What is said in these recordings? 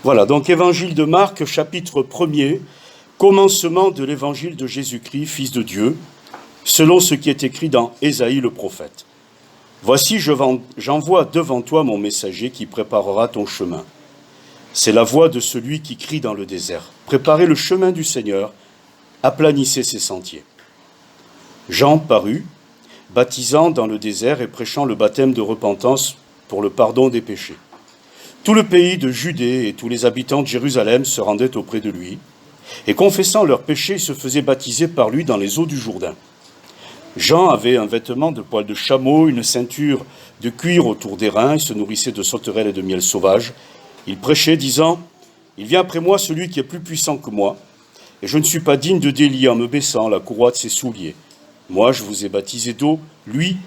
Voilà, donc évangile de Marc, chapitre 1er, commencement de l'évangile de Jésus-Christ, Fils de Dieu, selon ce qui est écrit dans Ésaïe le prophète. Voici, j'envoie devant toi mon messager qui préparera ton chemin. C'est la voix de celui qui crie dans le désert. Préparez le chemin du Seigneur, aplanissez ses sentiers. Jean parut, baptisant dans le désert et prêchant le baptême de repentance pour le pardon des péchés. Tout le pays de Judée et tous les habitants de Jérusalem se rendaient auprès de lui, et confessant leurs péchés, ils se faisaient baptiser par lui dans les eaux du Jourdain. Jean avait un vêtement de poil de chameau, une ceinture de cuir autour des reins, il se nourrissait de sauterelles et de miel sauvage. Il prêchait, disant « Il vient après moi celui qui est plus puissant que moi, et je ne suis pas digne de délier en me baissant la courroie de ses souliers. Moi, je vous ai baptisé d'eau, lui,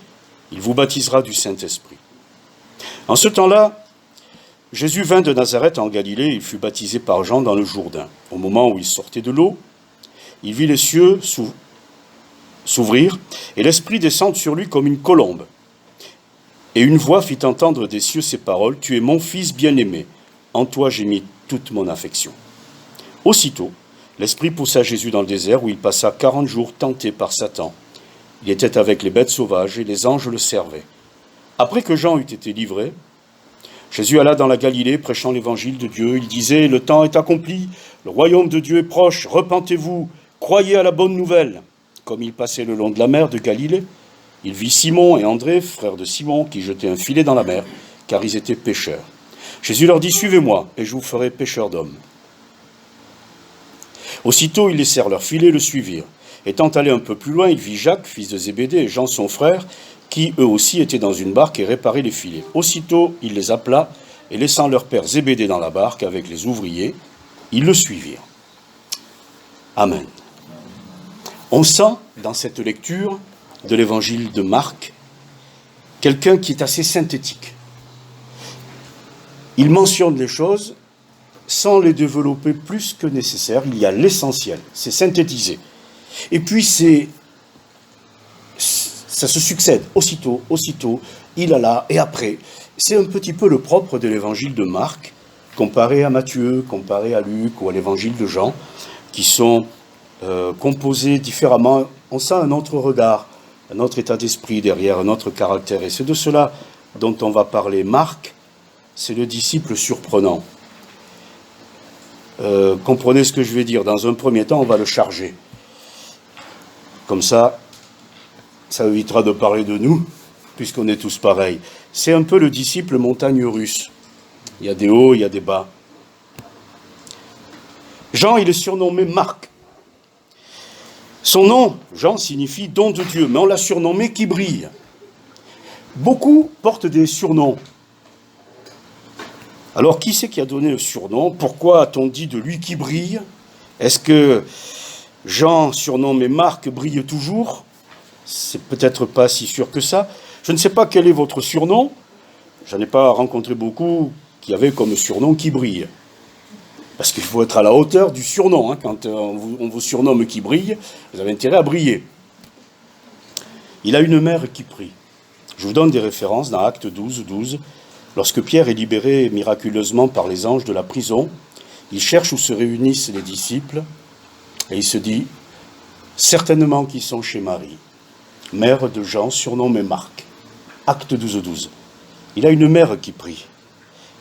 il vous baptisera du Saint-Esprit. » En ce temps-là, Jésus vint de Nazareth en Galilée, il fut baptisé par Jean dans le Jourdain. Au moment où il sortait de l'eau, il vit les cieux s'ouvrir et l'Esprit descendre sur lui comme une colombe. Et une voix fit entendre des cieux ces paroles, « Tu es mon Fils bien-aimé, en toi j'ai mis toute mon affection. » Aussitôt, l'Esprit poussa Jésus dans le désert où il passa 40 jours tenté par Satan. Il était avec les bêtes sauvages et les anges le servaient. Après que Jean eut été livré, Jésus alla dans la Galilée, prêchant l'évangile de Dieu. Il disait, « Le temps est accompli, le royaume de Dieu est proche, repentez-vous, croyez à la bonne nouvelle. » Comme il passait le long de la mer de Galilée, il vit Simon et André, frères de Simon, qui jetaient un filet dans la mer, car ils étaient pêcheurs. Jésus leur dit, « Suivez-moi, et je vous ferai pêcheurs d'hommes. » Aussitôt, ils laissèrent leur filet et le suivirent. Étant allé un peu plus loin, il vit Jacques, fils de Zébédée, et Jean, son frère, qui eux aussi étaient dans une barque et réparaient les filets. Aussitôt, il les appela, et laissant leur père Zébédée dans la barque avec les ouvriers, ils le suivirent. Amen. On sent dans cette lecture de l'évangile de Marc quelqu'un qui est assez synthétique. Il mentionne les choses sans les développer plus que nécessaire. Il y a l'essentiel, c'est synthétisé. Et puis ça se succède, aussitôt, il a là, et après. C'est un petit peu le propre de l'évangile de Marc, comparé à Matthieu, comparé à Luc ou à l'évangile de Jean, qui sont composés différemment. On sent un autre regard, un autre état d'esprit derrière, un autre caractère. Et c'est de cela dont on va parler. Marc, c'est le disciple surprenant. Comprenez ce que je vais dire. Dans un premier temps, on va le charger. Comme ça évitera de parler de nous, puisqu'on est tous pareils. C'est un peu le disciple montagne russe. Il y a des hauts, il y a des bas. Jean, il est surnommé Marc. Son nom, Jean, signifie don de Dieu, mais on l'a surnommé qui brille. Beaucoup portent des surnoms. Alors, qui c'est qui a donné le surnom? Pourquoi a-t-on dit de lui qui brille? Est-ce que Jean, surnommé Marc, brille toujours? C'est peut-être pas si sûr que ça. Je ne sais pas quel est votre surnom. Je n'en ai pas rencontré beaucoup qui avaient comme surnom qui brille. Parce qu'il faut être à la hauteur du surnom. Quand on vous surnomme qui brille, vous avez intérêt à briller. Il a une mère qui prie. Je vous donne des références dans Actes 12. Lorsque Pierre est libéré miraculeusement par les anges de la prison, il cherche où se réunissent les disciples et il se dit, certainement qu'ils sont chez Marie, mère de Jean, surnommé Marc. Acte 12. Il a une mère qui prie.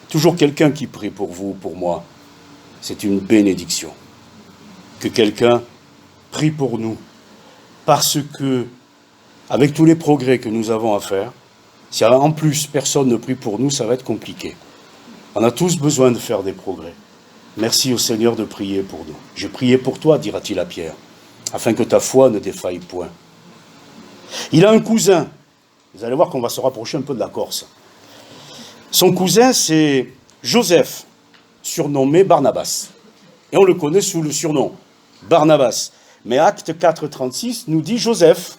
Toujours quelqu'un qui prie pour vous, pour moi. C'est une bénédiction. Que quelqu'un prie pour nous. Parce que, avec tous les progrès que nous avons à faire, si en plus personne ne prie pour nous, ça va être compliqué. On a tous besoin de faire des progrès. Merci au Seigneur de prier pour nous. J'ai prié pour toi, dira-t-il à Pierre, afin que ta foi ne défaille point. Il a un cousin. Vous allez voir qu'on va se rapprocher un peu de la Corse. Son cousin, c'est Joseph, surnommé Barnabas. Et on le connaît sous le surnom, Barnabas. Mais Acte 4,36 nous dit Joseph.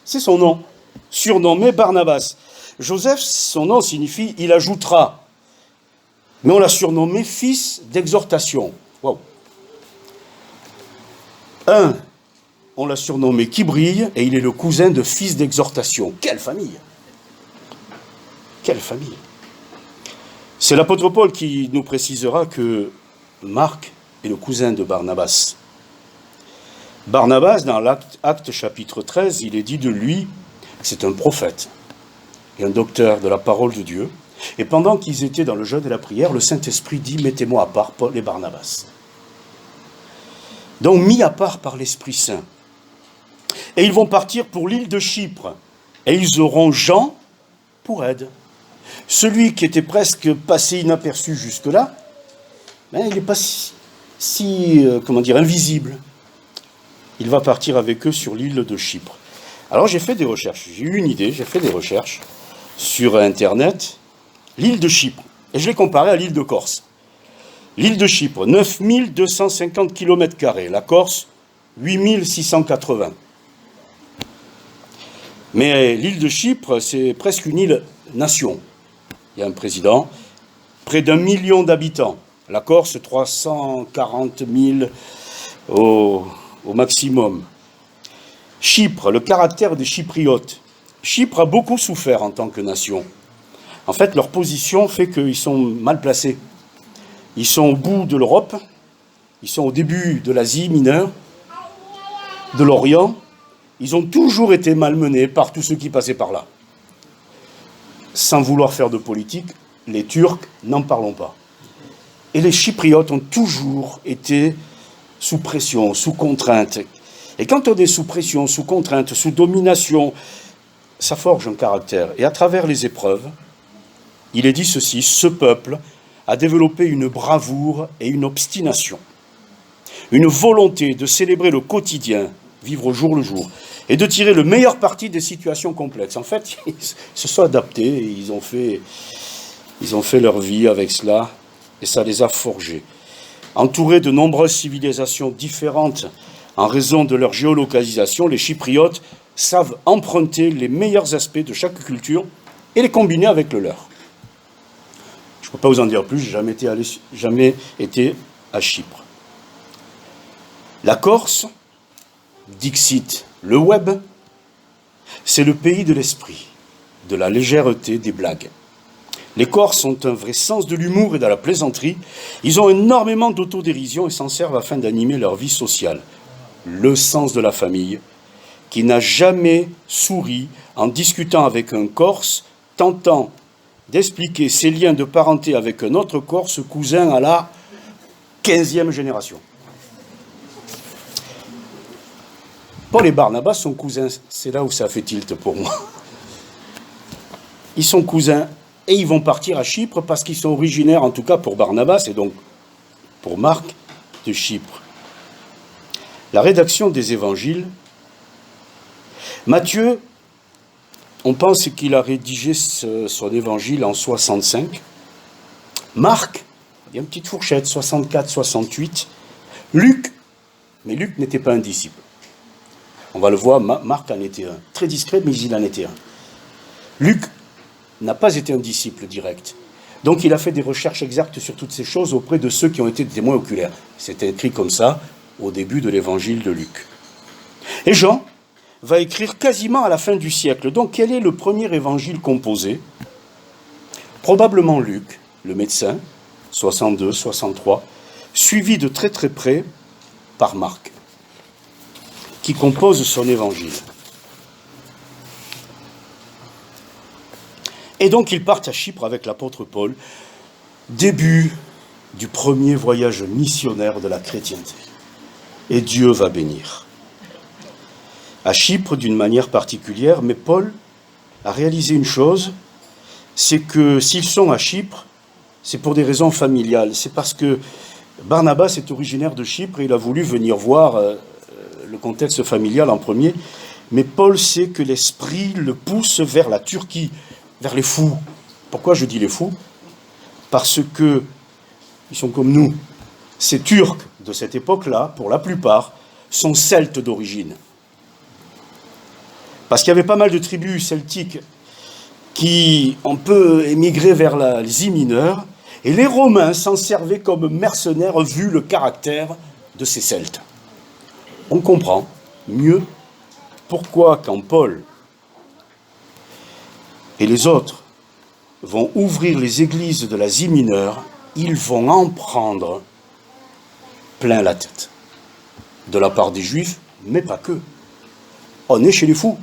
C'est son nom, surnommé Barnabas. Joseph, son nom signifie « il ajoutera ». Mais on l'a surnommé « fils d'exhortation ». Wow. On l'a surnommé qui brille, et il est le cousin de fils d'exhortation. Quelle famille! Quelle famille! C'est l'apôtre Paul qui nous précisera que Marc est le cousin de Barnabas. Barnabas, dans l'Acte chapitre 13, il est dit de lui, c'est un prophète et un docteur de la parole de Dieu. Et pendant qu'ils étaient dans le jeûne et la prière, le Saint-Esprit dit, mettez-moi à part Paul et Barnabas. Donc mis à part par l'Esprit Saint. Et ils vont partir pour l'île de Chypre. Et ils auront Jean pour aide. Celui qui était presque passé inaperçu jusque-là, il n'est pas invisible. Il va partir avec eux sur l'île de Chypre. Alors j'ai fait des recherches, j'ai eu une idée, j'ai fait des recherches sur Internet, l'île de Chypre, et je l'ai comparé à l'île de Corse. L'île de Chypre, 9250 km², la Corse, 8680. Mais l'île de Chypre, c'est presque une île-nation. Il y a un président, près d'1 million d'habitants. La Corse, 340 000 au maximum. Chypre, le caractère des Chypriotes. Chypre a beaucoup souffert en tant que nation. En fait, leur position fait qu'ils sont mal placés. Ils sont au bout de l'Europe, ils sont au début de l'Asie mineure, de l'Orient. Ils ont toujours été malmenés par tous ceux qui passaient par là. Sans vouloir faire de politique, les Turcs, n'en parlons pas. Et les Chypriotes ont toujours été sous pression, sous contrainte. Et quand on est sous pression, sous contrainte, sous domination, ça forge un caractère. Et à travers les épreuves, il est dit ceci, ce peuple a développé une bravoure et une obstination, une volonté de célébrer le quotidien, vivre au jour le jour, et de tirer le meilleur parti des situations complexes. En fait, ils se sont adaptés, ils ont fait leur vie avec cela, et ça les a forgés. Entourés de nombreuses civilisations différentes en raison de leur géolocalisation, les Chypriotes savent emprunter les meilleurs aspects de chaque culture et les combiner avec le leur. Je ne peux pas vous en dire plus, je n'ai jamais été à Chypre. La Corse, dixit le web, c'est le pays de l'esprit, de la légèreté, des blagues. Les Corses ont un vrai sens de l'humour et de la plaisanterie. Ils ont énormément d'autodérision et s'en servent afin d'animer leur vie sociale. Le sens de la famille, qui n'a jamais souri en discutant avec un Corse, tentant d'expliquer ses liens de parenté avec un autre Corse, cousin à la 15e génération. Paul et Barnabas sont cousins, c'est là où ça fait tilt pour moi. Ils sont cousins et ils vont partir à Chypre parce qu'ils sont originaires, en tout cas pour Barnabas et donc pour Marc, de Chypre. La rédaction des évangiles, Matthieu, on pense qu'il a rédigé son évangile en 65. Marc, il y a une petite fourchette, 64, 68. Luc, mais Luc n'était pas un disciple. On va le voir, Marc en était un. Très discret, mais il en était un. Luc n'a pas été un disciple direct. Donc il a fait des recherches exactes sur toutes ces choses auprès de ceux qui ont été des témoins oculaires. C'était écrit comme ça au début de l'évangile de Luc. Et Jean va écrire quasiment à la fin du siècle. Donc quel est le premier évangile composé ? Probablement Luc, le médecin, 62, 63, suivi de très très près par Marc, qui compose son évangile. Et donc ils partent à Chypre avec l'apôtre Paul, début du premier voyage missionnaire de la chrétienté. Et Dieu va bénir. À Chypre d'une manière particulière, mais Paul a réalisé une chose, c'est que s'ils sont à Chypre, c'est pour des raisons familiales. C'est parce que Barnabas est originaire de Chypre et il a voulu venir voir le contexte familial en premier, mais Paul sait que l'esprit le pousse vers la Turquie, vers les fous. Pourquoi je dis les fous ? Parce que ils sont comme nous. Ces Turcs de cette époque-là, pour la plupart, sont celtes d'origine. Parce qu'il y avait pas mal de tribus celtiques qui ont peu émigré vers l'Asie mineure, et les Romains s'en servaient comme mercenaires vu le caractère de ces Celtes. On comprend mieux pourquoi quand Paul et les autres vont ouvrir les églises de l'Asie mineure, ils vont en prendre plein la tête. De la part des Juifs, mais pas que. On est chez les fous.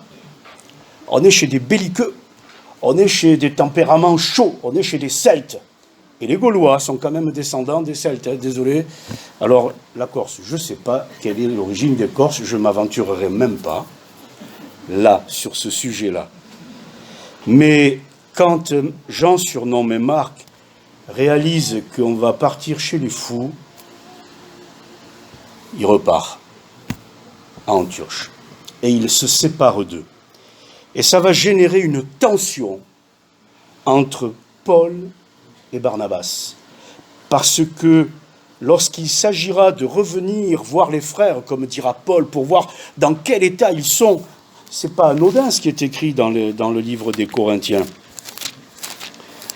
On est chez des belliqueux. On est chez des tempéraments chauds. On est chez des Celtes. Et les Gaulois sont quand même descendants des Celtes, hein, désolé. Alors, la Corse, je ne sais pas quelle est l'origine des Corses, je ne m'aventurerai même pas, là, sur ce sujet-là. Mais quand Jean, surnommé Marc, réalise qu'on va partir chez les fous, il repart à Antioche. Et il se sépare d'eux. Et ça va générer une tension entre Paul et Barnabas. Parce que lorsqu'il s'agira de revenir voir les frères, comme dira Paul, pour voir dans quel état ils sont, c'est pas anodin ce qui est écrit dans le livre des Corinthiens.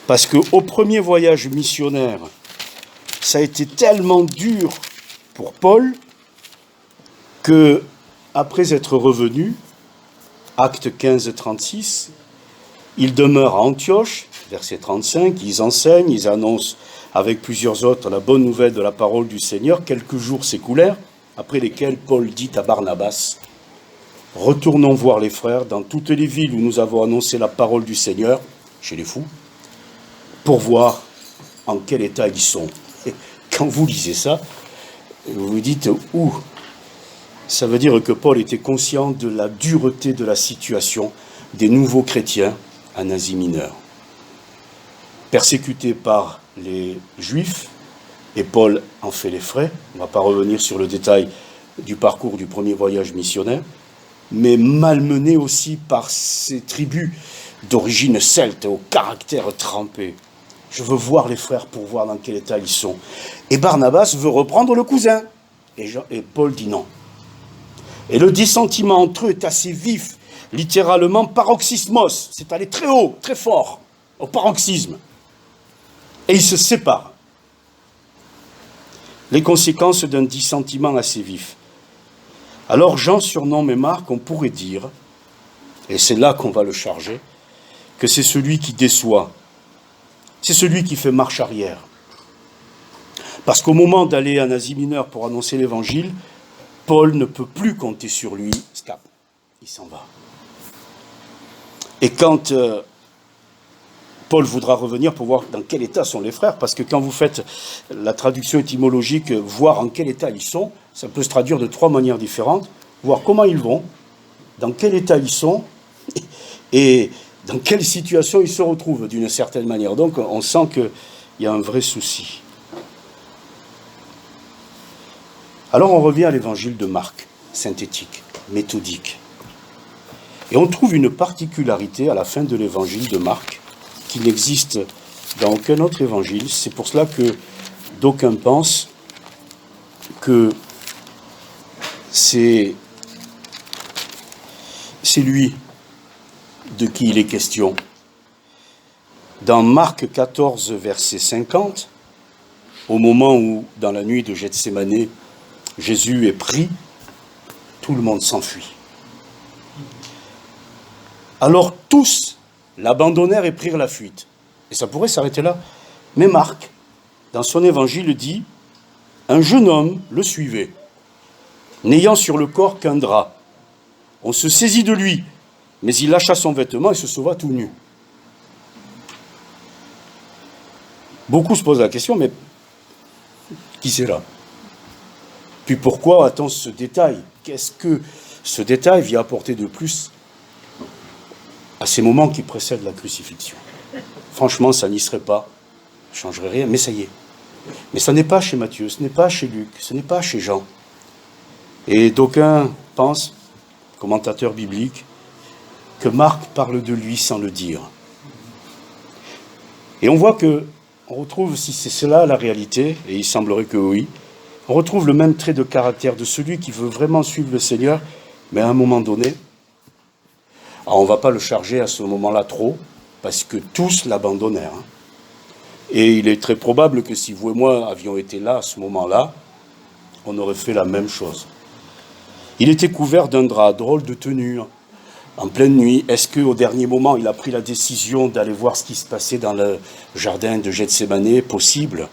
Parce qu'au premier voyage missionnaire, ça a été tellement dur pour Paul que, après être revenu, acte 15, 36, il demeure à Antioche, verset 35, ils enseignent, ils annoncent avec plusieurs autres la bonne nouvelle de la parole du Seigneur. Quelques jours s'écoulèrent, après lesquels Paul dit à Barnabas, « Retournons voir les frères dans toutes les villes où nous avons annoncé la parole du Seigneur, chez les fous, pour voir en quel état ils sont. » Et quand vous lisez ça, vous vous dites « Ouh !» Ça veut dire que Paul était conscient de la dureté de la situation des nouveaux chrétiens en Asie mineure. Persécutés par les Juifs, et Paul en fait les frais, on ne va pas revenir sur le détail du parcours du premier voyage missionnaire, mais malmenés aussi par ces tribus d'origine celte, au caractère trempé. Je veux voir les frères pour voir dans quel état ils sont. Et Barnabas veut reprendre le cousin. Et Paul dit non. Et le dissentiment entre eux est assez vif, littéralement paroxysmos, c'est allé très haut, très fort, au paroxysme. Et ils se séparent. Les conséquences d'un dissentiment assez vif. Alors Jean surnomme Marc, on pourrait dire, et c'est là qu'on va le charger, que c'est celui qui déçoit, c'est celui qui fait marche arrière. Parce qu'au moment d'aller en Asie mineure pour annoncer l'évangile, Paul ne peut plus compter sur lui, il s'en va. Et quand Paul voudra revenir pour voir dans quel état sont les frères, parce que quand vous faites la traduction étymologique, voir en quel état ils sont, ça peut se traduire de 3 manières différentes, voir comment ils vont, dans quel état ils sont, et dans quelle situation ils se retrouvent d'une certaine manière. Donc on sent qu'il y a un vrai souci. Alors on revient à l'évangile de Marc, synthétique, méthodique. Et on trouve une particularité à la fin de l'évangile de Marc qui n'existe dans aucun autre évangile. C'est pour cela que d'aucuns pensent que c'est lui de qui il est question. Dans Marc 14, verset 50, au moment où, dans la nuit de Gethsémanée, Jésus est pris, tout le monde s'enfuit. Alors tous l'abandonnèrent et prirent la fuite. Et ça pourrait s'arrêter là. Mais Marc, dans son évangile, dit « Un jeune homme le suivait, n'ayant sur le corps qu'un drap. On se saisit de lui, mais il lâcha son vêtement et se sauva tout nu. » Beaucoup se posent la question, mais qui c'est là ? Puis pourquoi a-t-on ce détail ? Qu'est-ce que ce détail vient apporter de plus à ces moments qui précèdent la crucifixion ? Franchement, ça n'y serait pas, ça ne changerait rien, mais ça y est. Mais ça n'est pas chez Matthieu, ce n'est pas chez Luc, ce n'est pas chez Jean. Et d'aucuns pensent, commentateurs bibliques, que Marc parle de lui sans le dire. Et on voit que, on retrouve, si c'est cela la réalité, et il semblerait que oui, on retrouve le même trait de caractère de celui qui veut vraiment suivre le Seigneur, mais à un moment donné, alors on ne va pas le charger à ce moment-là trop, parce que tous l'abandonnèrent. Et il est très probable que si vous et moi avions été là à ce moment-là, on aurait fait la même chose. Il était couvert d'un drap, drôle de tenue, en pleine nuit. Est-ce qu'au dernier moment, il a pris la décision d'aller voir ce qui se passait dans le jardin de Gethsémanée? Possible.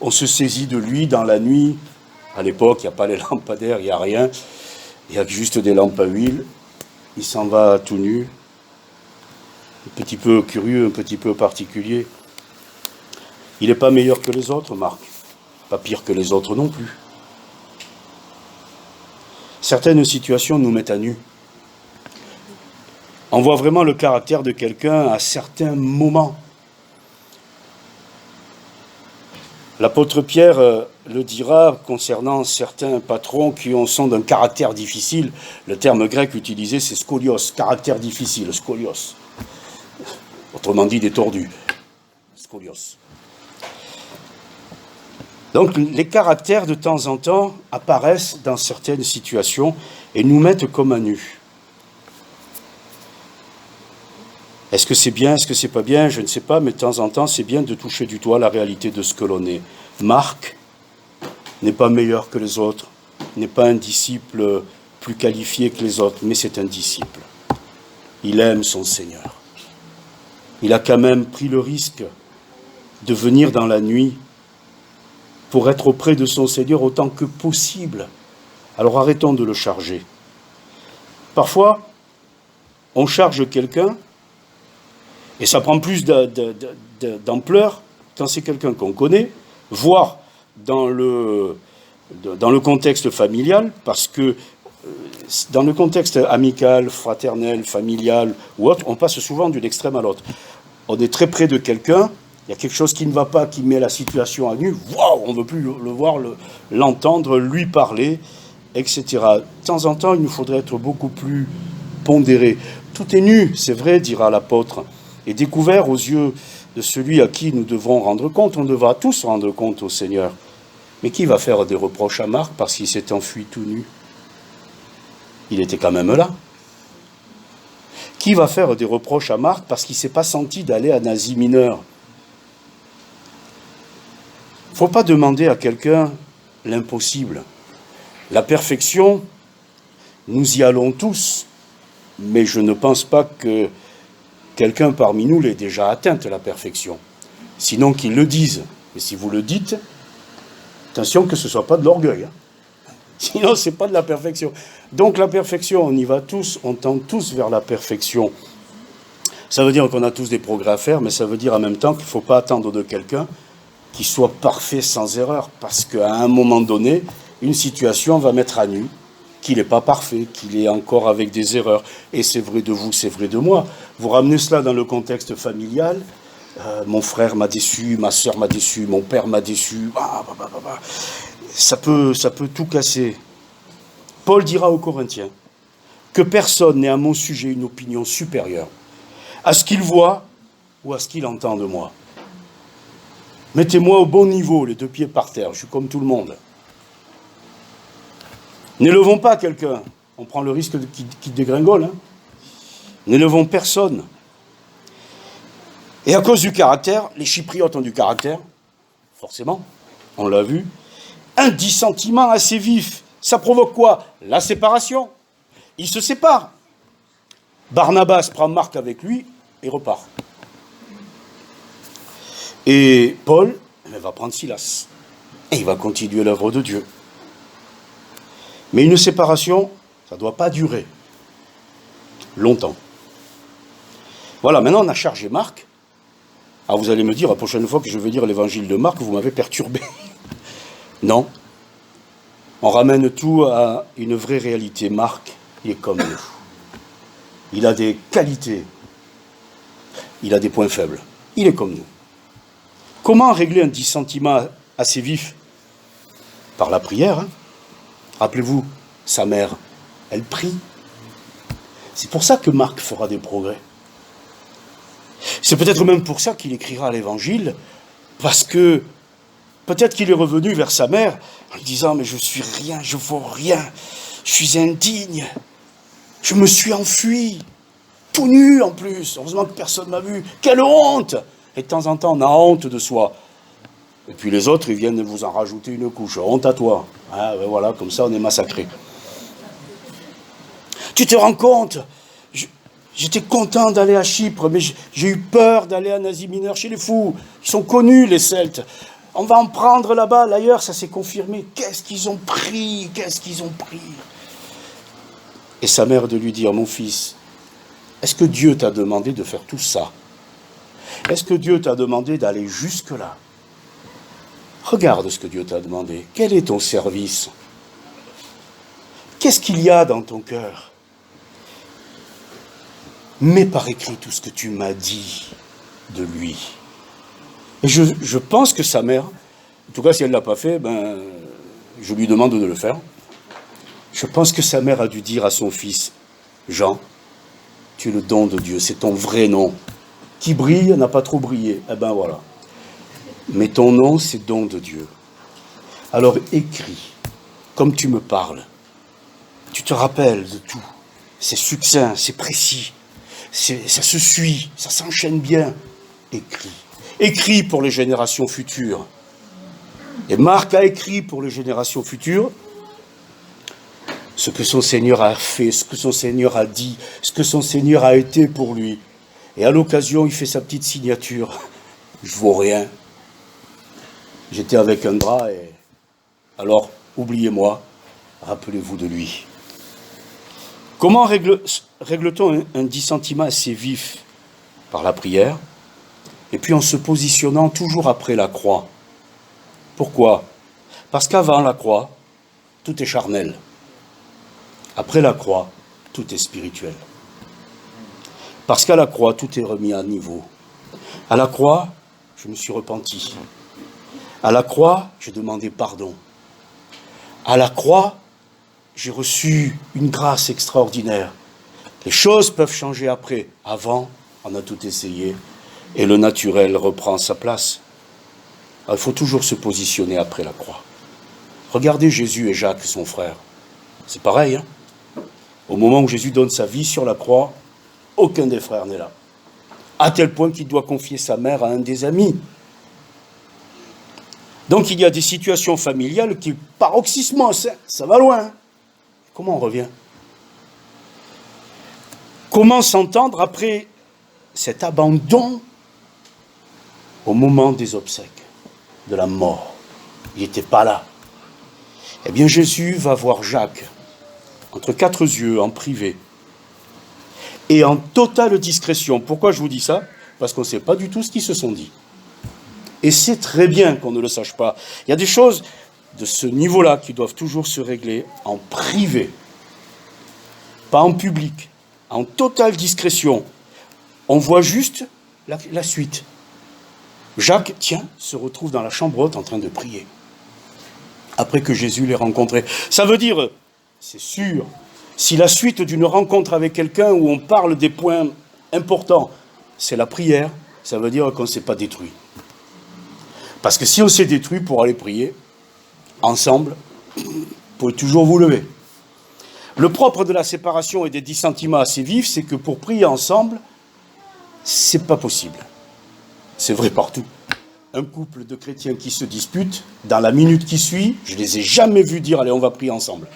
On se saisit de lui dans la nuit. À l'époque, il n'y a pas les lampadaires, il n'y a rien. Il y a juste des lampes à huile. Il s'en va tout nu. Un petit peu curieux, un petit peu particulier. Il n'est pas meilleur que les autres, Marc. Pas pire que les autres non plus. Certaines situations nous mettent à nu. On voit vraiment le caractère de quelqu'un à certains moments. L'apôtre Pierre le dira concernant certains patrons qui sont d'un caractère difficile. Le terme grec utilisé, c'est scolios, caractère difficile, scolios. Autrement dit, des tordus. Scolios. Donc les caractères de temps en temps apparaissent dans certaines situations et nous mettent comme à nu. Est-ce que c'est bien, est-ce que c'est pas bien? Je ne sais pas, mais de temps en temps, c'est bien de toucher du doigt la réalité de ce que l'on est. Marc n'est pas meilleur que les autres, n'est pas un disciple plus qualifié que les autres, mais c'est un disciple. Il aime son Seigneur. Il a quand même pris le risque de venir dans la nuit pour être auprès de son Seigneur autant que possible. Alors arrêtons de le charger. Parfois, on charge quelqu'un, et ça prend plus d'ampleur quand c'est quelqu'un qu'on connaît, voire dans le contexte familial, parce que dans le contexte amical, fraternel, familial ou autre, on passe souvent d'une extrême à l'autre. On est très près de quelqu'un, il y a quelque chose qui ne va pas, qui met la situation à nu, waouh, on ne veut plus le voir, l'entendre, lui parler, etc. De temps en temps, il nous faudrait être beaucoup plus pondéré. Tout est nu, c'est vrai, dira l'apôtre, et découvert aux yeux de celui à qui nous devrons rendre compte. On devra tous rendre compte au Seigneur. Mais qui va faire des reproches à Marc parce qu'il s'est enfui tout nu? Il était quand même là. Qui va faire des reproches à Marc parce qu'il ne s'est pas senti d'aller à Asie Mineure? Il ne faut pas demander à quelqu'un l'impossible. La perfection, nous y allons tous, mais je ne pense pas que quelqu'un parmi nous l'ait déjà atteinte, la perfection. Sinon qu'il le dise. Et si vous le dites, attention que ce ne soit pas de l'orgueil. Hein. Sinon, ce n'est pas de la perfection. Donc la perfection, on y va tous, on tend tous vers la perfection. Ça veut dire qu'on a tous des progrès à faire, mais ça veut dire en même temps qu'il ne faut pas attendre de quelqu'un qui soit parfait sans erreur. Parce qu'à un moment donné, une situation va mettre à nu qu'il n'est pas parfait, qu'il est encore avec des erreurs. Et c'est vrai de vous, c'est vrai de moi. Vous ramenez cela dans le contexte familial. Mon frère m'a déçu, ma sœur m'a déçu, mon père m'a déçu. Ça peut tout casser. Paul dira aux Corinthiens que personne n'ait à mon sujet une opinion supérieure à ce qu'il voit ou à ce qu'il entend de moi. Mettez-moi au bon niveau, les deux pieds par terre, je suis comme tout le monde. N'élevons pas quelqu'un, on prend le risque qu'il dégringole. Hein. N'élevons personne. Et à cause du caractère, les Chypriotes ont du caractère, forcément, on l'a vu, un dissentiment assez vif. Ça provoque quoi? La séparation. Ils se séparent. Barnabas prend Marc avec lui et repart. Et Paul va prendre Silas. Et il va continuer l'œuvre de Dieu. Mais une séparation, ça ne doit pas durer longtemps. Voilà, maintenant on a chargé Marc. Alors vous allez me dire, la prochaine fois que je vais lire l'évangile de Marc, vous m'avez perturbé. Non. On ramène tout à une vraie réalité. Marc, il est comme nous. Il a des qualités. Il a des points faibles. Il est comme nous. Comment régler un dissentiment assez vif? Par la prière. Hein. Rappelez-vous, sa mère, elle prie. C'est pour ça que Marc fera des progrès. C'est peut-être même pour ça qu'il écrira l'évangile, parce que peut-être qu'il est revenu vers sa mère en lui disant « Mais je suis rien, je vaux rien, je suis indigne, je me suis enfui, tout nu en plus, heureusement que personne ne m'a vu, quelle honte !» Et de temps en temps, on a honte de soi. Et puis les autres, ils viennent vous en rajouter une couche. Honte à toi. Ah, ben voilà, comme ça, on est massacré. Tu te rends compte? J'étais content d'aller à Chypre, mais j'ai eu peur d'aller en Asie mineure chez les fous. Ils sont connus, les Celtes. On va en prendre là-bas, d'ailleurs, ça s'est confirmé. Qu'est-ce qu'ils ont pris? Qu'est-ce qu'ils ont pris? Et sa mère de lui dire, mon fils, est-ce que Dieu t'a demandé de faire tout ça? Est-ce que Dieu t'a demandé d'aller jusque-là? Regarde ce que Dieu t'a demandé. Quel est ton service? Qu'est-ce qu'il y a dans ton cœur? Mets par écrit tout ce que tu m'as dit de lui. Et je pense que sa mère, en tout cas si elle ne l'a pas fait, je lui demande de le faire. Je pense que sa mère a dû dire à son fils, Jean, tu es le don de Dieu, c'est ton vrai nom. Qui brille n'a pas trop brillé. Eh ben voilà. Mais ton nom, c'est don de Dieu. Alors écris, comme tu me parles. Tu te rappelles de tout. C'est succinct, c'est précis. Ça se suit, ça s'enchaîne bien. Écris. Écris pour les générations futures. Et Marc a écrit pour les générations futures ce que son Seigneur a fait, ce que son Seigneur a dit, ce que son Seigneur a été pour lui. Et à l'occasion, il fait sa petite signature. Je vaux rien. J'étais avec un drap et... Alors, oubliez-moi, rappelez-vous de lui. Comment règle-t-on un dissentiment assez vif? Par la prière, et puis en se positionnant toujours après la croix. Pourquoi? Parce qu'avant la croix, tout est charnel. Après la croix, tout est spirituel. Parce qu'à la croix, tout est remis à niveau. À la croix, je me suis repenti. À la croix, j'ai demandé pardon. À la croix, j'ai reçu une grâce extraordinaire. Les choses peuvent changer après. Avant, on a tout essayé et le naturel reprend sa place. Alors, il faut toujours se positionner après la croix. Regardez Jésus et Jacques, son frère. C'est pareil, hein? Au moment où Jésus donne sa vie sur la croix, aucun des frères n'est là. À tel point qu'il doit confier sa mère à un des amis. Donc il y a des situations familiales qui, paroxysmos, ça va loin. Comment on revient? Comment s'entendre après cet abandon au moment des obsèques, de la mort? Il n'était pas là. Eh bien Jésus va voir Jacques, entre quatre yeux, en privé, et en totale discrétion. Pourquoi je vous dis ça? Parce qu'on ne sait pas du tout ce qu'ils se sont dit. Et c'est très bien qu'on ne le sache pas. Il y a des choses de ce niveau-là qui doivent toujours se régler en privé, pas en public, en totale discrétion. On voit juste la suite. Jacques, se retrouve dans la chambre haute en train de prier, après que Jésus l'ait rencontré. Ça veut dire, c'est sûr, si la suite d'une rencontre avec quelqu'un où on parle des points importants, c'est la prière, ça veut dire qu'on ne s'est pas détruit. Parce que si on s'est détruit pour aller prier, ensemble, vous pouvez toujours vous lever. Le propre de la séparation et des dissentiments assez vifs, c'est que pour prier ensemble, c'est pas possible. C'est vrai partout. Un couple de chrétiens qui se disputent, dans la minute qui suit, je les ai jamais vus dire « Allez, on va prier ensemble ».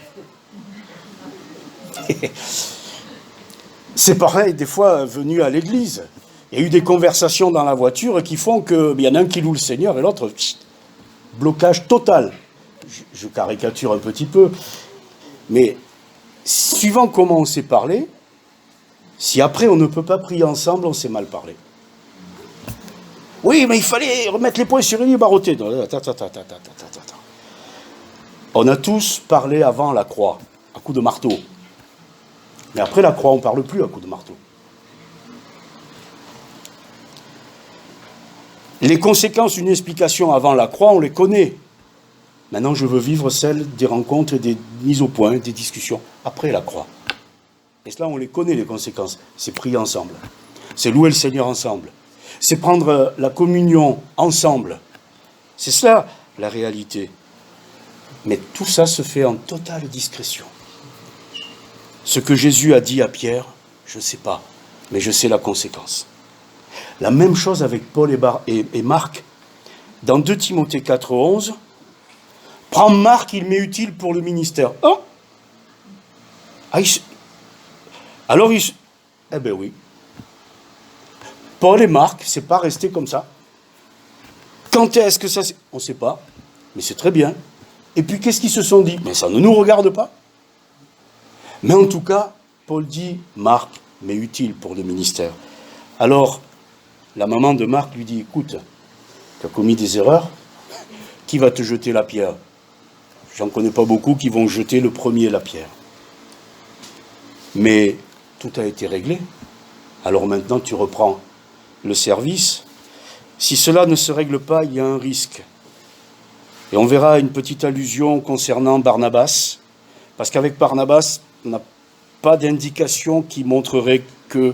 C'est pareil, des fois, venu à l'église. Il y a eu des conversations dans la voiture qui font qu'il y en a un qui loue le Seigneur et l'autre, blocage total. Je caricature un petit peu. Mais suivant comment on s'est parlé, si après on ne peut pas prier ensemble, on s'est mal parlé. Oui, mais il fallait remettre les points sur les lignes barotés. On a tous parlé avant la croix, à coups de marteau. Mais après la croix, on ne parle plus à coups de marteau. Les conséquences d'une explication avant la croix, on les connaît. Maintenant, je veux vivre celle des rencontres et des mises au point, des discussions après la croix. Et cela, on les connaît, les conséquences. C'est prier ensemble. C'est louer le Seigneur ensemble. C'est prendre la communion ensemble. C'est cela, la réalité. Mais tout ça se fait en totale discrétion. Ce que Jésus a dit à Pierre, je ne sais pas, mais je sais la conséquence. La même chose avec Paul et Marc. Dans 2 Timothée 4,11, « Prends Marc, il m'est utile pour le ministère. » Alors, Eh bien oui. Paul et Marc, c'est pas resté comme ça. Quand est-ce que ça... On ne sait pas, mais c'est très bien. Et puis qu'est-ce qu'ils se sont dit? Mais ça ne nous regarde pas. Mais en tout cas, Paul dit, Marc, mais utile pour le ministère. Alors, la maman de Marc lui dit, écoute, tu as commis des erreurs, qui va te jeter la pierre? J'en connais pas beaucoup qui vont jeter le premier la pierre. Mais tout a été réglé. Alors maintenant, tu reprends le service. Si cela ne se règle pas, il y a un risque. Et on verra une petite allusion concernant Barnabas, parce qu'avec Barnabas, on n'a pas d'indication qui montrerait que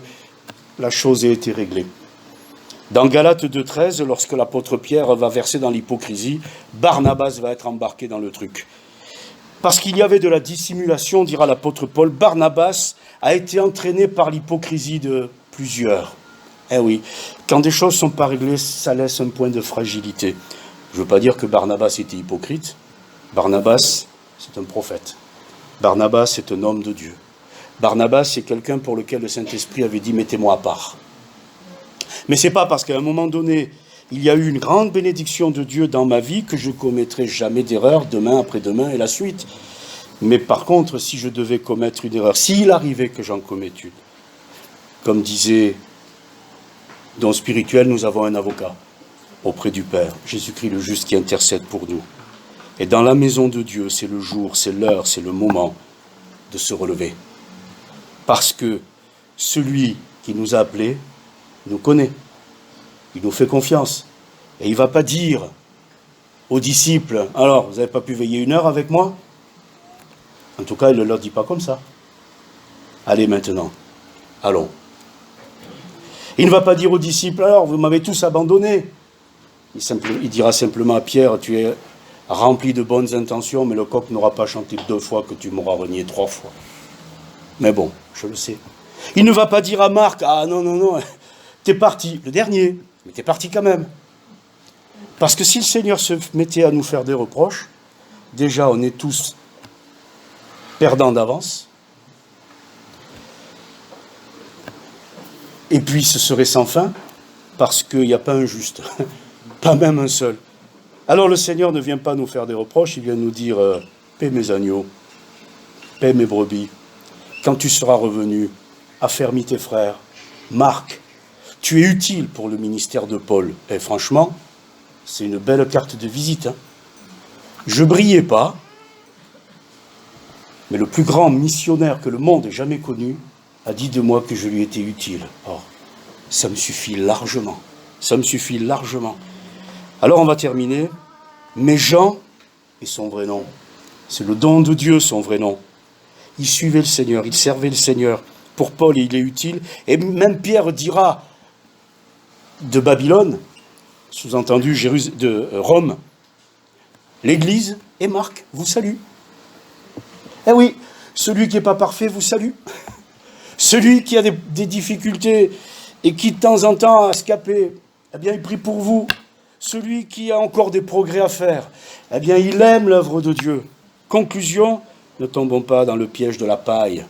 la chose ait été réglée. Dans Galates 2,13, lorsque l'apôtre Pierre va verser dans l'hypocrisie, Barnabas va être embarqué dans le truc. Parce qu'il y avait de la dissimulation, dira l'apôtre Paul, Barnabas a été entraîné par l'hypocrisie de plusieurs. Eh oui, quand des choses ne sont pas réglées, ça laisse un point de fragilité. Je ne veux pas dire que Barnabas était hypocrite. Barnabas, c'est un prophète. Barnabas, c'est un homme de Dieu. Barnabas, c'est quelqu'un pour lequel le Saint-Esprit avait dit « mettez-moi à part ». Mais ce n'est pas parce qu'à un moment donné, il y a eu une grande bénédiction de Dieu dans ma vie que je ne commettrai jamais d'erreur demain, après-demain et la suite. Mais par contre, si je devais commettre une erreur, s'il arrivait que j'en commette une, comme disait dans le spirituel, nous avons un avocat auprès du Père, Jésus-Christ le juste qui intercède pour nous. Et dans la maison de Dieu, c'est le jour, c'est l'heure, c'est le moment de se relever. Parce que celui qui nous a appelés nous connaît, il nous fait confiance. Et il ne va pas dire aux disciples, alors, vous n'avez pas pu veiller 1 heure avec moi? En tout cas, il ne leur dit pas comme ça. Allez maintenant, allons. Il ne va pas dire aux disciples, alors, vous m'avez tous abandonné. Il dira simplement à Pierre, tu es rempli de bonnes intentions, mais le coq n'aura pas chanté 2 fois que tu m'auras renié 3 fois. Mais bon, je le sais. Il ne va pas dire à Marc, ah non, non, non, t'es parti, le dernier, mais t'es parti quand même. Parce que si le Seigneur se mettait à nous faire des reproches, déjà on est tous perdants d'avance, et puis ce serait sans fin, parce qu'il n'y a pas un juste, pas même un seul. Alors le Seigneur ne vient pas nous faire des reproches, il vient nous dire, paie mes agneaux, paie mes brebis, quand tu seras revenu, affermis tes frères, Marc, tu es utile pour le ministère de Paul. Et franchement, c'est une belle carte de visite. Hein. Je brillais pas, mais le plus grand missionnaire que le monde ait jamais connu a dit de moi que je lui étais utile. Or, ça me suffit largement. Ça me suffit largement. Alors on va terminer. Mais Jean est son vrai nom. C'est le don de Dieu, son vrai nom. Il suivait le Seigneur, il servait le Seigneur. Pour Paul, il est utile. Et même Pierre dira de Babylone, sous-entendu de Rome, l'Église et Marc vous saluent. Eh oui, celui qui n'est pas parfait vous salue. Celui qui a des difficultés et qui de temps en temps a escapé, eh bien il prie pour vous. Celui qui a encore des progrès à faire, eh bien il aime l'œuvre de Dieu. Conclusion, ne tombons pas dans le piège de la paille,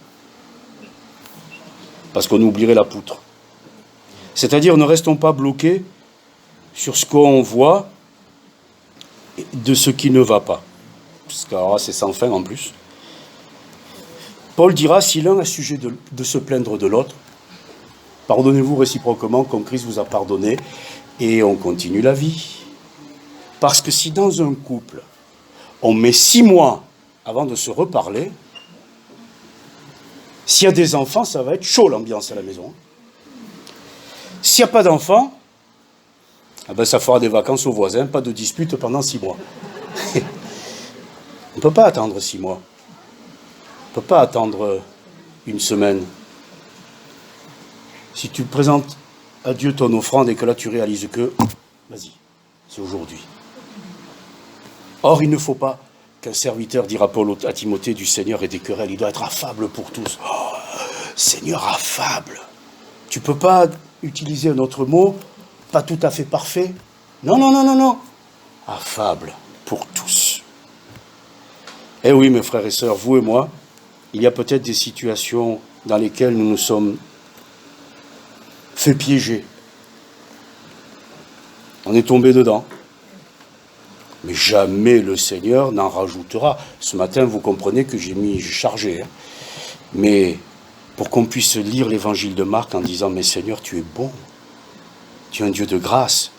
parce qu'on oublierait la poutre. C'est-à-dire, ne restons pas bloqués sur ce qu'on voit de ce qui ne va pas. Parce que alors, c'est sans fin en plus. Paul dira, si l'un a sujet de se plaindre de l'autre, pardonnez-vous réciproquement comme Christ vous a pardonné, et on continue la vie. Parce que si dans un couple, on met 6 mois avant de se reparler, s'il y a des enfants, ça va être chaud l'ambiance à la maison. S'il n'y a pas d'enfants, eh ben ça fera des vacances aux voisins, pas de dispute pendant 6 mois. On ne peut pas attendre 6 mois. On ne peut pas attendre 1 semaine. Si tu présentes à Dieu ton offrande et que là tu réalises que, vas-y, c'est aujourd'hui. Or, il ne faut pas qu'un serviteur, dira Paul à Timothée, du Seigneur ait des querelles. Il doit être affable pour tous. Oh, Seigneur affable. Tu ne peux pas utiliser un autre mot, pas tout à fait parfait. Non, non, non, non, non. Affable pour tous. Eh oui, mes frères et sœurs, vous et moi, il y a peut-être des situations dans lesquelles nous nous sommes fait piéger. On est tombé dedans. Mais jamais le Seigneur n'en rajoutera. Ce matin, vous comprenez que j'ai chargé. Hein. Mais pour qu'on puisse lire l'évangile de Marc en disant « Mais Seigneur, tu es bon. Tu es un Dieu de grâce. »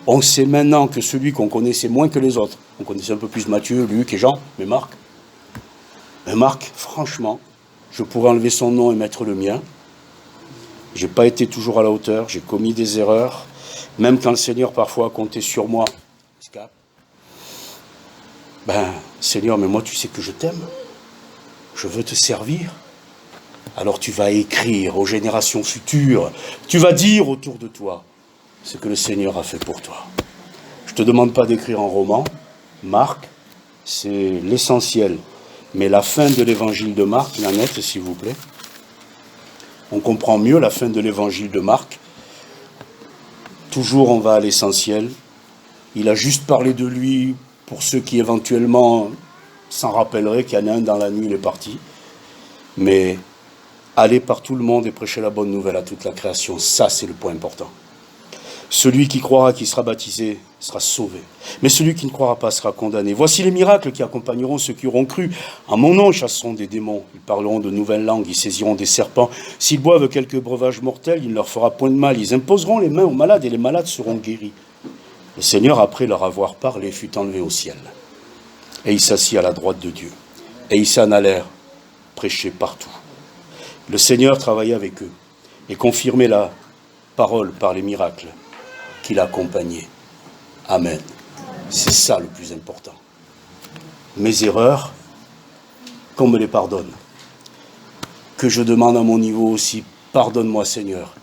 On sait maintenant que celui qu'on connaissait moins que les autres, on connaissait un peu plus Matthieu, Luc et Jean, mais Marc. Mais Marc, franchement, je pourrais enlever son nom et mettre le mien. Je n'ai pas été toujours à la hauteur, j'ai commis des erreurs. Même quand le Seigneur parfois a compté sur moi, Seigneur, mais moi tu sais que je t'aime. Je veux te servir. Alors tu vas écrire aux générations futures. Tu vas dire autour de toi ce que le Seigneur a fait pour toi. Je ne te demande pas d'écrire un roman. Marc, c'est l'essentiel. Mais la fin de l'évangile de Marc, Nanette, s'il vous plaît. On comprend mieux la fin de l'évangile de Marc. Toujours on va à l'essentiel. Il a juste parlé de lui pour ceux qui éventuellement s'en rappelleraient qu'il y en a un dans la nuit, il est parti. Mais aller par tout le monde et prêcher la bonne nouvelle à toute la création, ça c'est le point important. Celui qui croira, qui sera baptisé, sera sauvé. Mais celui qui ne croira pas sera condamné. Voici les miracles qui accompagneront ceux qui auront cru. En mon nom, ils chasseront des démons. Ils parleront de nouvelles langues. Ils saisiront des serpents. S'ils boivent quelques breuvages mortels, il ne leur fera point de mal. Ils imposeront les mains aux malades et les malades seront guéris. Le Seigneur, après leur avoir parlé, fut enlevé au ciel. Et il s'assit à la droite de Dieu. Et ils s'en allèrent prêcher partout. Le Seigneur travaillait avec eux et confirmait la parole par les miracles qu'il accompagnait. Amen. C'est ça le plus important. Mes erreurs, qu'on me les pardonne. Que je demande à mon niveau aussi, pardonne-moi Seigneur,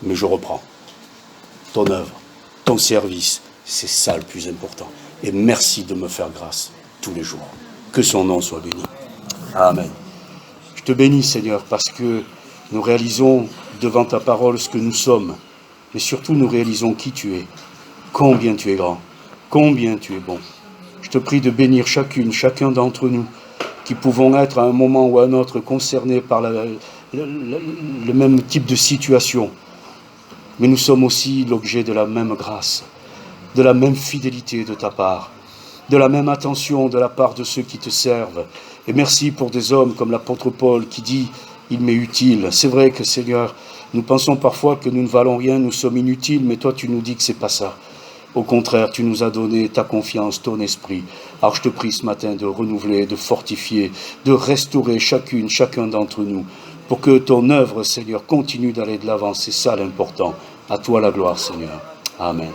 mais je reprends. Ton œuvre, ton service, c'est ça le plus important. Et merci de me faire grâce tous les jours. Que son nom soit béni. Amen. Je te bénis Seigneur parce que nous réalisons devant ta parole ce que nous sommes. Mais surtout, nous réalisons qui tu es, combien tu es grand, combien tu es bon. Je te prie de bénir chacun d'entre nous, qui pouvons être à un moment ou à un autre concernés par le même type de situation. Mais nous sommes aussi l'objet de la même grâce, de la même fidélité de ta part, de la même attention de la part de ceux qui te servent. Et merci pour des hommes comme l'apôtre Paul qui dit « Il m'est utile ». C'est vrai que Seigneur, nous pensons parfois que nous ne valons rien, nous sommes inutiles, mais toi tu nous dis que c'est pas ça. Au contraire, tu nous as donné ta confiance, ton esprit. Alors je te prie ce matin de renouveler, de fortifier, de restaurer chacun d'entre nous, pour que ton œuvre, Seigneur, continue d'aller de l'avant. C'est ça l'important. À toi la gloire, Seigneur. Amen.